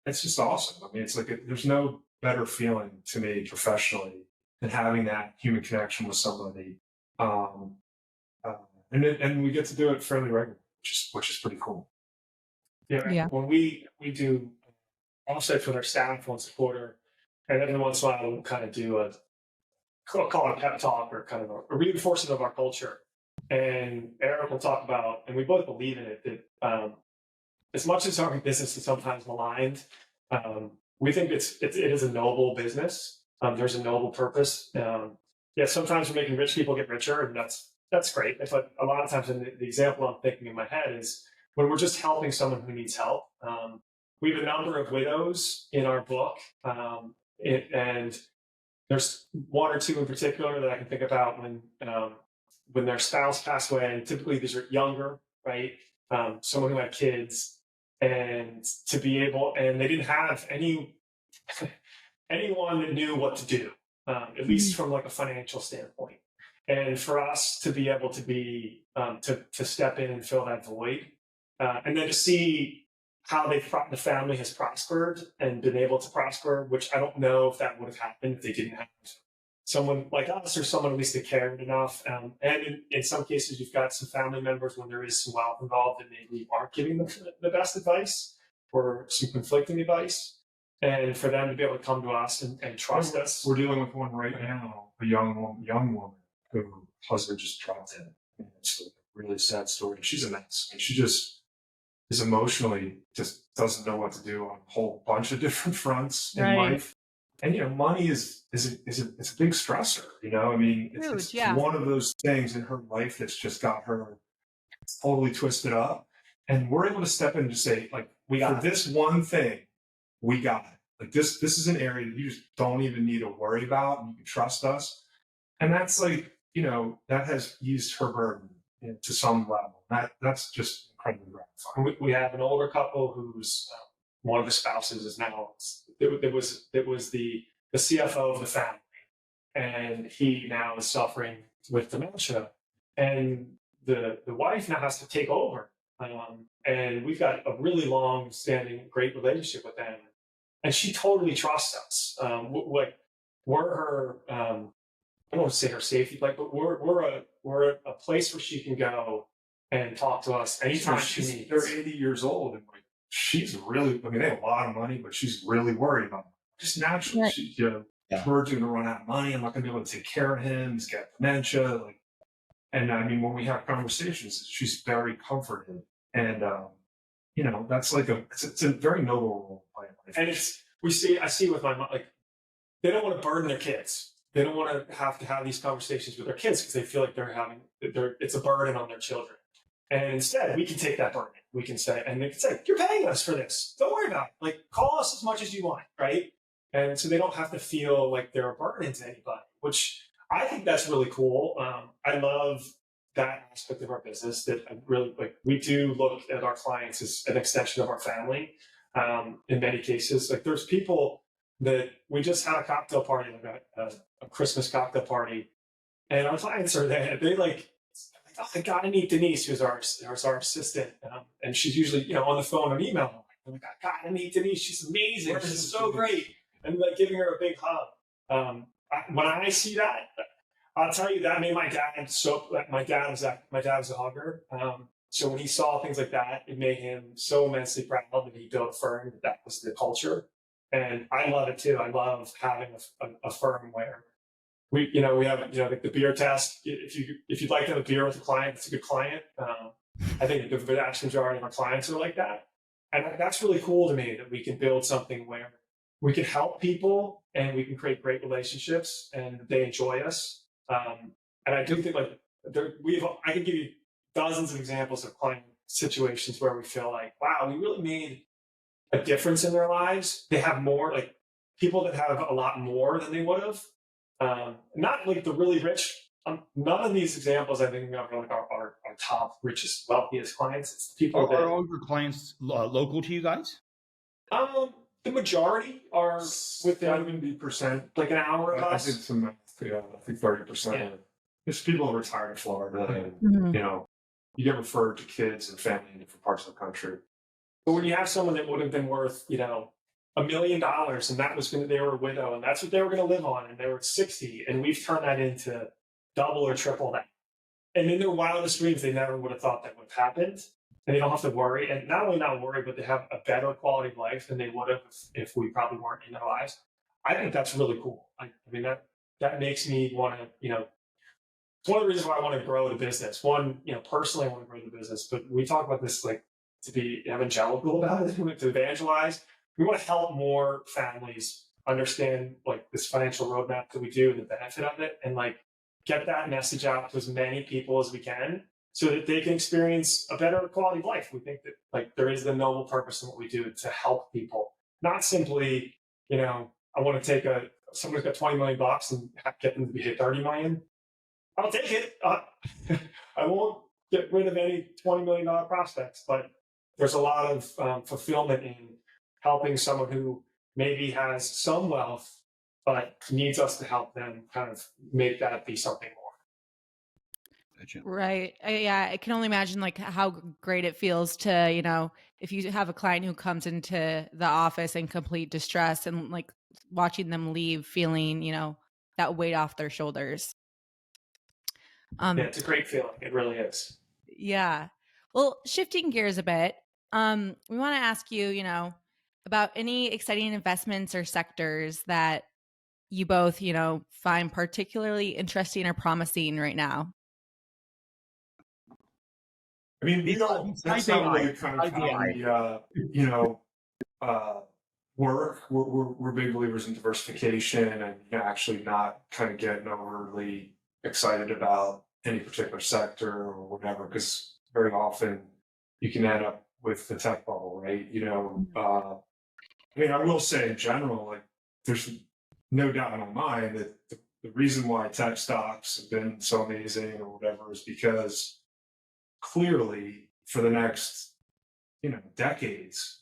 it's just awesome. I mean, it's there's no better feeling to me professionally than having that human connection with somebody. And we get to do it fairly regularly, which is pretty cool. Yeah. When we do offsites with our staff once a quarter, and every once in a while we'll kind of do call it a pep talk or kind of a reinforcement of our culture. And Eric will talk about, and we both believe in it, that as much as our business is sometimes maligned, we think it is a noble business. There's a noble purpose. Sometimes we're making rich people get richer, and that's great. But a lot of times, and the example I'm thinking in my head is when we're just helping someone who needs help. We have a number of widows in our book, and there's one or two in particular that I can think about when their spouse passed away, and typically these are younger, right? Someone who had kids, and to be able, and they didn't have anyone that knew what to do, at least from a financial standpoint. And for us to be able to be to step in and fill that void, and then to see how the family has prospered and been able to prosper, which I don't know if that would have happened if they didn't have someone like us or someone at least that cared enough. And in some cases, you've got some family members when there is some wealth involved that maybe aren't giving them the best advice or some conflicting advice. And for them to be able to come to us and trust us. We're dealing with one right now, a young woman who husband just dropped in. And it's a really sad story. She's a mess. I mean, she just is emotionally just doesn't know what to do on a whole bunch of different fronts in life. And money is a big stressor. I mean, it's one of those things in her life that's just got her totally twisted up. And we're able to step in and just say, like, for this one thing, we got it. Like this is an area that you just don't even need to worry about, and you can trust us. And that's like, that has eased her burden to some level. That's just incredibly gratifying. We have an older couple who's one of the spouses is now it was the CFO of the family, and he now is suffering with dementia, and the wife now has to take over. And we've got a really long-standing, great relationship with them, and she totally trusts us. We're her. I don't want to say her safety, but we're a place where she can go and talk to us anytime she needs. They're 80 years old, and she's really. I mean, they have a lot of money, but she's really worried about it. Just naturally, she's verging to run out of money. I'm not going to be able to take care of him. He's got dementia. And I mean, when we have conversations, she's very comforted. And, that's like it's a very noble role. And I see with my mom, like, they don't want to burden their kids. They don't want to have these conversations with their kids because they feel like it's a burden on their children. And instead, we can take that burden. We can say, and they can say, you're paying us for this. Don't worry about it. Like, call us as much as you want, right? And so they don't have to feel like they're a burden to anybody, which I think that's really cool. I love that aspect of our business that I really like. We do look at our clients as an extension of our family. In many cases, like there's people that we just had a cocktail party, like a Christmas cocktail party, and our clients are there. They like, oh, I gotta meet Denise, who's our assistant, and she's usually on the phone or email. I'm like, I gotta meet Denise. She's amazing. She's so great, and like giving her a big hug. When I see that, I'll tell you that made my dad so. My dad was a hugger. So when he saw things like that, it made him so immensely proud that he built a firm that was the culture. And I love it too. I love having a firm where we have like the beer test. If you'd like to have a beer with a client, it's a good client. I think the vast majority of our clients are like that, and that's really cool to me that we can build something where we can help people and we can create great relationships and they enjoy us. And I do think I can give you dozens of examples of client situations where we feel like, wow, we really made a difference in their lives. They have more, like people that have a lot more than they would have. Not like the really rich. None of these examples I think of are like our top, richest, wealthiest clients. It's the people are all your clients local to you guys? The majority are within 70%, like an hour of us. I did some math. Yeah, I think 30%. Yeah. It's people who retired in Florida, and you get referred to kids and family in different parts of the country. But when you have someone that would have been worth, $1 million, and they were a widow, and that's what they were going to live on, and they were 60, and we've turned that into double or triple that. And in their wildest dreams, they never would have thought that would have happened. And they don't have to worry, and not only not worry, but they have a better quality of life than they would have if we probably weren't in their lives. I think that's really cool. I mean, that makes me want to, it's one of the reasons why I want to grow the business. One, personally, I want to grow the business, but we talk about this like to be evangelical about it, to evangelize. We want to help more families understand like this financial roadmap that we do and the benefit of it, and like get that message out to as many people as we can so that they can experience a better quality of life. We think that like there is the noble purpose in what we do to help people, not simply, I want to take someone's got $20 million and get them to be 30 million. I'll take it. I won't get rid of any $20 million prospects, but there's a lot of fulfillment in helping someone who maybe has some wealth, but needs us to help them kind of make that be something more. Gotcha. Right. Yeah. I can only imagine like how great it feels to, if you have a client who comes into the office in complete distress and like watching them leave feeling, that weight off their shoulders. Yeah, it's a great feeling. It really is. Yeah. Well, shifting gears a bit, we want to ask you, about any exciting investments or sectors that you both, find particularly interesting or promising right now. I mean, that's not really kind of how we, work. We're big believers in diversification and actually not kind of getting overly excited about any particular sector or whatever, because very often you can end up with the tech bubble, right? I mean, I will say in general, like, there's no doubt in my mind that the reason why tech stocks have been so amazing or whatever is because clearly for the next, decades,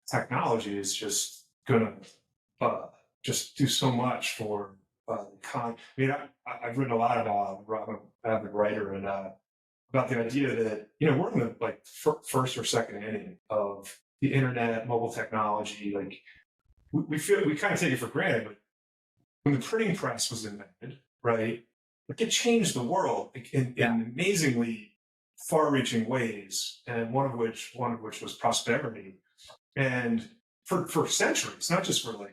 technology is just going to just do so much for the I mean, I've written a lot about, I'm a writer, and about the idea that, we're in the first or second inning of the internet, mobile technology. Like, we kind of take it for granted, but when the printing press was invented, right, like, it changed the world in amazingly far-reaching ways, and one of which was prosperity. And for centuries, not just for I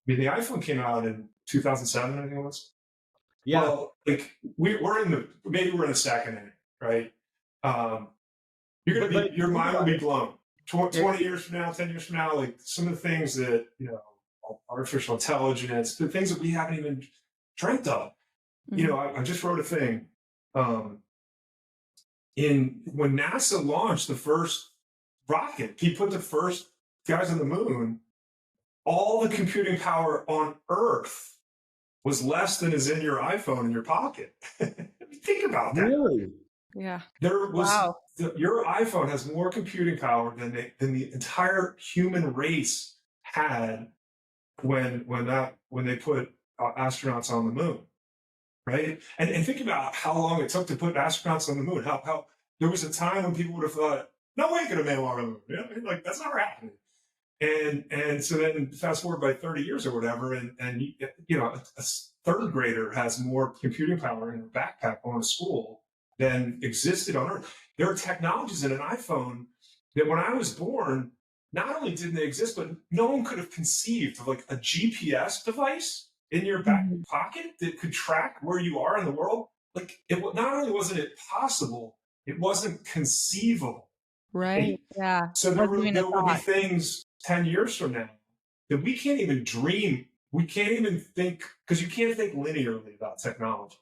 mean, the iPhone came out in 2007, I think it was. Yeah. Well, like, we're in the second inning, right? Your mind will be blown. 20 years from now, 10 years from now, like, some of the things that, artificial intelligence, the things that we haven't even dreamt of. I just wrote a thing. When NASA launched the first rocket, he put the first guys on the moon, all the computing power on Earth was less than is in your iPhone in your pocket. Think about that. Really? Yeah. Your iPhone has more computing power than the entire human race had when they put astronauts on the moon, right? And think about how long it took to put astronauts on the moon. How there was a time when people would have thought, no way could a man walk on the moon. Like, that's never happening. And so then fast forward by 30 years or whatever, and a third grader has more computing power in her backpack going to school than existed on Earth. There are technologies in an iPhone that when I was born, not only didn't they exist, but no one could have conceived of, like, a GPS device in your back pocket that could track where you are in the world. Like, not only wasn't it possible, it wasn't conceivable. Right. Yeah. So there will be things 10 years from now that we can't even dream. We can't even think, because you can't think linearly about technology.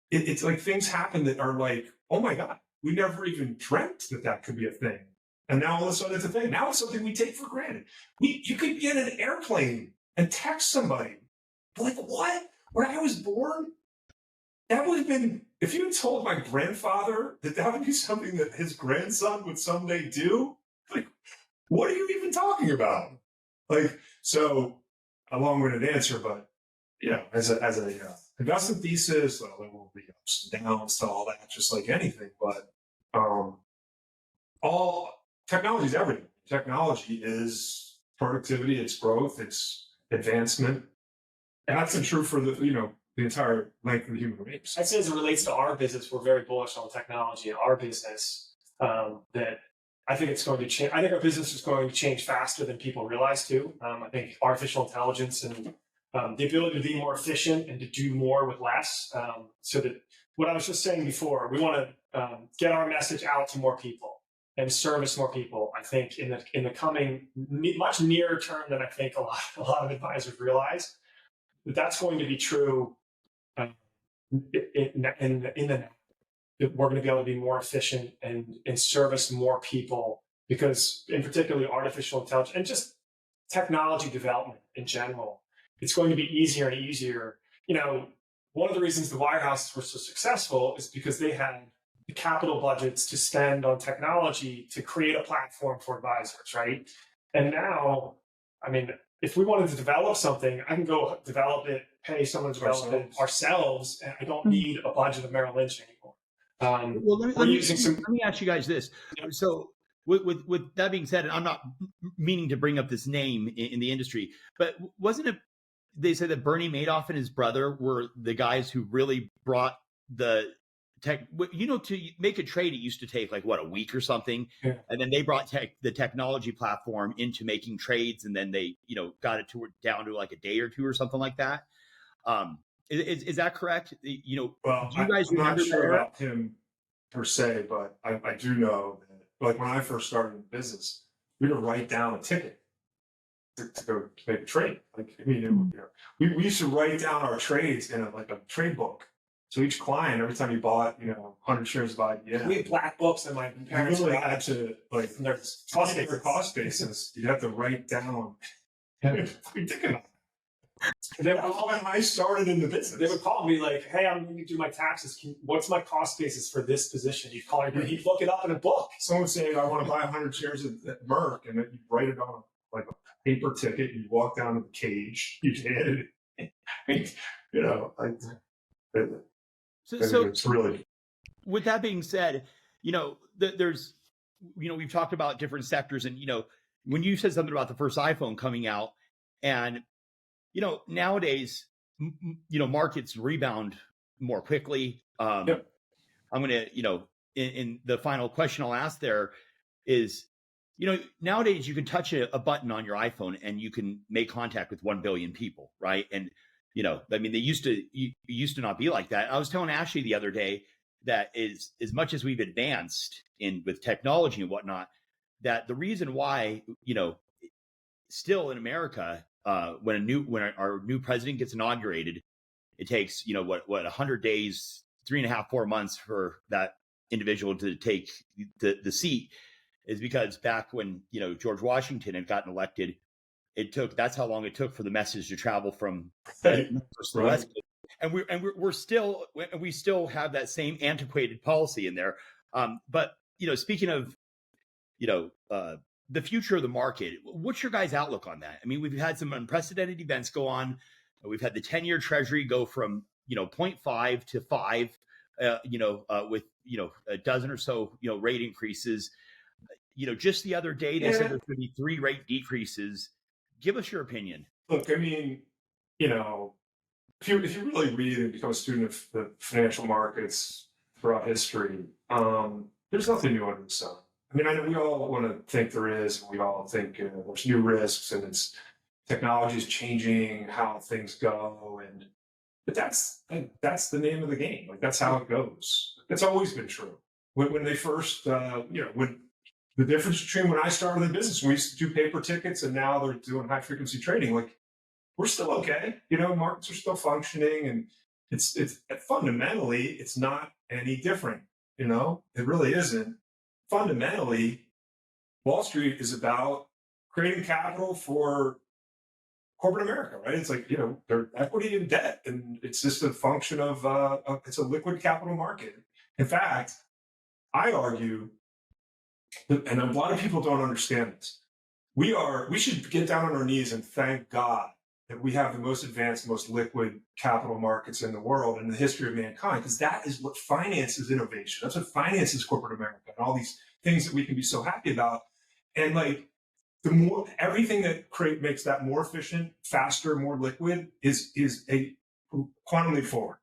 It's like things happen that are like, oh my God, we never even dreamt that could be a thing. And now all of a sudden it's a thing. Now it's something we take for granted. You could get in an airplane and text somebody. Like, what? When I was born, that would have been, if you had told my grandfather that would be something that his grandson would someday do, like, what are you even talking about? Like, so a long-winded answer, but as a investment thesis, well, there will be ups and downs to all that, just like anything. But all technology is everything. Technology is productivity, it's growth, it's advancement, and that's true for the entire length of the human race. I'd say as it relates to our business, we're very bullish on technology in our business. That I think it's going to change. I think our business is going to change faster than people realize too. I think artificial intelligence and the ability to be more efficient and to do more with less. So that what I was just saying before, we want to get our message out to more people and service more people. I think in the coming much nearer term than I think a lot of advisors realize, that's going to be true in the we're going to be able to be more efficient and service more people, because in particularly artificial intelligence and just technology development in general, it's going to be easier and easier. One of the reasons the wirehouses were so successful is because they had the capital budgets to spend on technology to create a platform for advisors, right? And now, I mean, if we wanted to develop something, I can go develop it, pay someone to develop it ourselves, and I don't need a budget of Merrill Lynch anymore. Well, let me ask you guys this. So with that being said, and I'm not meaning to bring up this name in the industry, but wasn't it they said that Bernie Madoff and his brother were the guys who really brought the tech, to make a trade, it used to take like a week or something. Yeah. And then they brought the technology platform into making trades. And then they, got it down to like a day or two or something like that. Is that correct? Well, do you guys I'm not remember sure about him per se, but I do know that, like, when I first started in business, we had to write down a ticket to go make a trade. Like, I mean, we used to write down our trades in a trade book. So each client, every time you bought, 100 shares of IBM, we had black books, and my parents really had to their cost basis. You'd have to write down. Ridiculous. When I started in the business, they would call me like, "Hey, I'm going to do my taxes. What's my cost basis for this position?" You'd call me, he'd look it up in a book. Someone would say, "I want to buy 100 shares at Merck," and then you write it on a paper ticket. You walk down to the cage. You hand it. So it's really. With that being said, there's, we've talked about different sectors, and when you said something about the first iPhone coming out, and nowadays, markets rebound more quickly. Yep. I'm going to, in the final question I'll ask there is, nowadays you can touch a button on your iPhone and you can make contact with 1 billion people, right? And I mean, it used to not be like that. I was telling Ashley the other day that is, as much as we've advanced with technology and whatnot, that the reason why, still in America, when our new president gets inaugurated, it takes, 100 days, 3.5, 4 months for that individual to take the seat, is because back when, George Washington had gotten elected, that's how long it took for the message to travel from Right. West. And we still have that same antiquated policy in there. But speaking of the future of the market, what's your guys' outlook on that? I mean, we've had some unprecedented events go on. We've had the 10-year Treasury go from 0.5 to 5, with a dozen or so rate increases. Just the other day they said there's going to be 3 rate decreases. Give us your opinion. Look, I mean, if you really read and become a student of the financial markets throughout history, there's nothing new under the sun. I mean, I know we all want to think there is, and we all think there's new risks, and technology is changing how things go, but that's the name of the game. Like, that's how it goes. It's always been true. When they first, when the difference between when I started the business, we used to do paper tickets, and now they're doing high frequency trading. Like, we're still okay. Markets are still functioning, and it's fundamentally, it's not any different. It really isn't. Fundamentally, Wall Street is about creating capital for corporate America, right? It's like, their equity and debt, and it's just a function of it's a liquid capital market. In fact, I argue, and a lot of people don't understand this, we should get down on our knees and thank God that we have the most advanced, most liquid capital markets in the world in the history of mankind, because that is what finances innovation. That's what finances corporate America, and all these things that we can be so happy about. And everything that makes that more efficient, faster, more liquid is a quantum leap forward.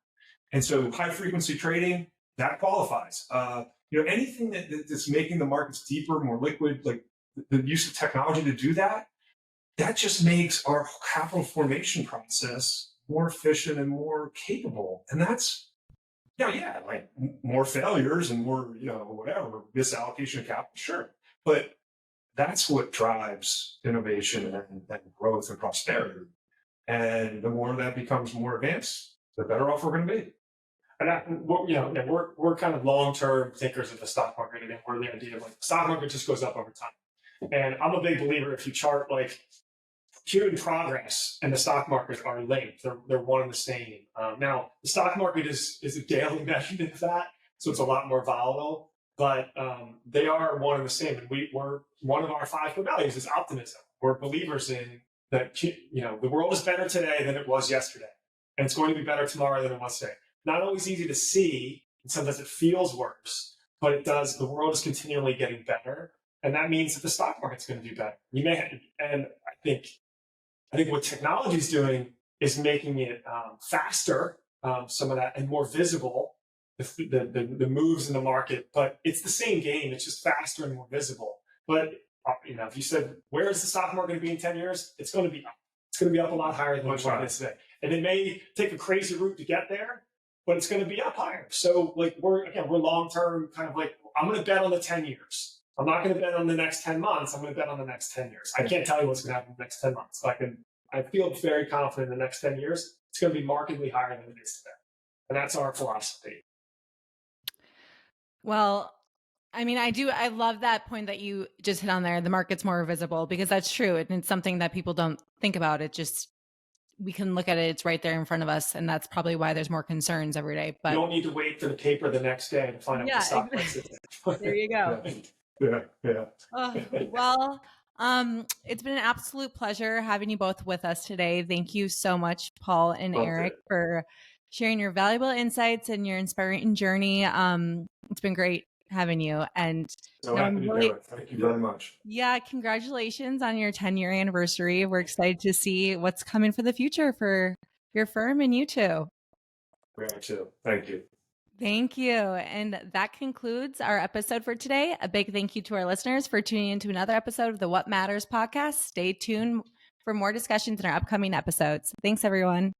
And so high frequency trading, that qualifies. Anything that's making the markets deeper, more liquid, like the use of technology to do that, that just makes our capital formation process more efficient and more capable. And that's, like more failures and more, whatever, misallocation of capital, sure. But that's what drives innovation and growth and prosperity. And the more that becomes more advanced, the better off we're going to be. And we're kind of long-term thinkers of the stock market, and we're the idea of like the stock market just goes up over time. And I'm a big believer, if you chart like human progress and the stock market are linked, they're one and the same. Now the stock market is a daily measurement of that, so it's a lot more volatile, but they are one and the same. And we're one of our 5 core values is optimism. We're believers in that the world is better today than it was yesterday, and it's going to be better tomorrow than it was today. Not always easy to see, and sometimes it feels worse, but it does. The world is continually getting better, and that means that the stock market's going to do better. And I think what technology is doing is making it faster, some of that, and more visible, the moves in the market. But it's the same game. It's just faster and more visible. But if you said, where is the stock market going to be in 10 years? It's going to be up. It's going to be up a lot higher than what it is today. And it may take a crazy route to get there, but it's going to be up higher. So we're long-term kind of like, I'm going to bet on the 10 years. I'm not going to bet on the next 10 months. I'm going to bet on the next 10 years. I can't tell you what's going to happen in the next 10 months. But I feel very confident in the next 10 years, it's going to be markedly higher than it is today. And that's our philosophy. Well, I mean, I love that point that you just hit on there. The market's more visible, because that's true. And it's something that people don't think about. We can look at it. It's right there in front of us. And that's probably why there's more concerns every day. But you don't need to wait for the paper the next day to find out what the stock price is. There you go. Yeah. Well, it's been an absolute pleasure having you both with us today. Thank you so much, Paul and Erik, for sharing your valuable insights and your inspiring journey. It's been great having you. And happy to do it. Thank you very much. Yeah, congratulations on your 10-year anniversary. We're excited to see what's coming for the future for your firm and you too. Me too. Thank you. Thank you. And that concludes our episode for today. A big thank you to our listeners for tuning into another episode of the What Matters podcast. Stay tuned for more discussions in our upcoming episodes. Thanks, everyone.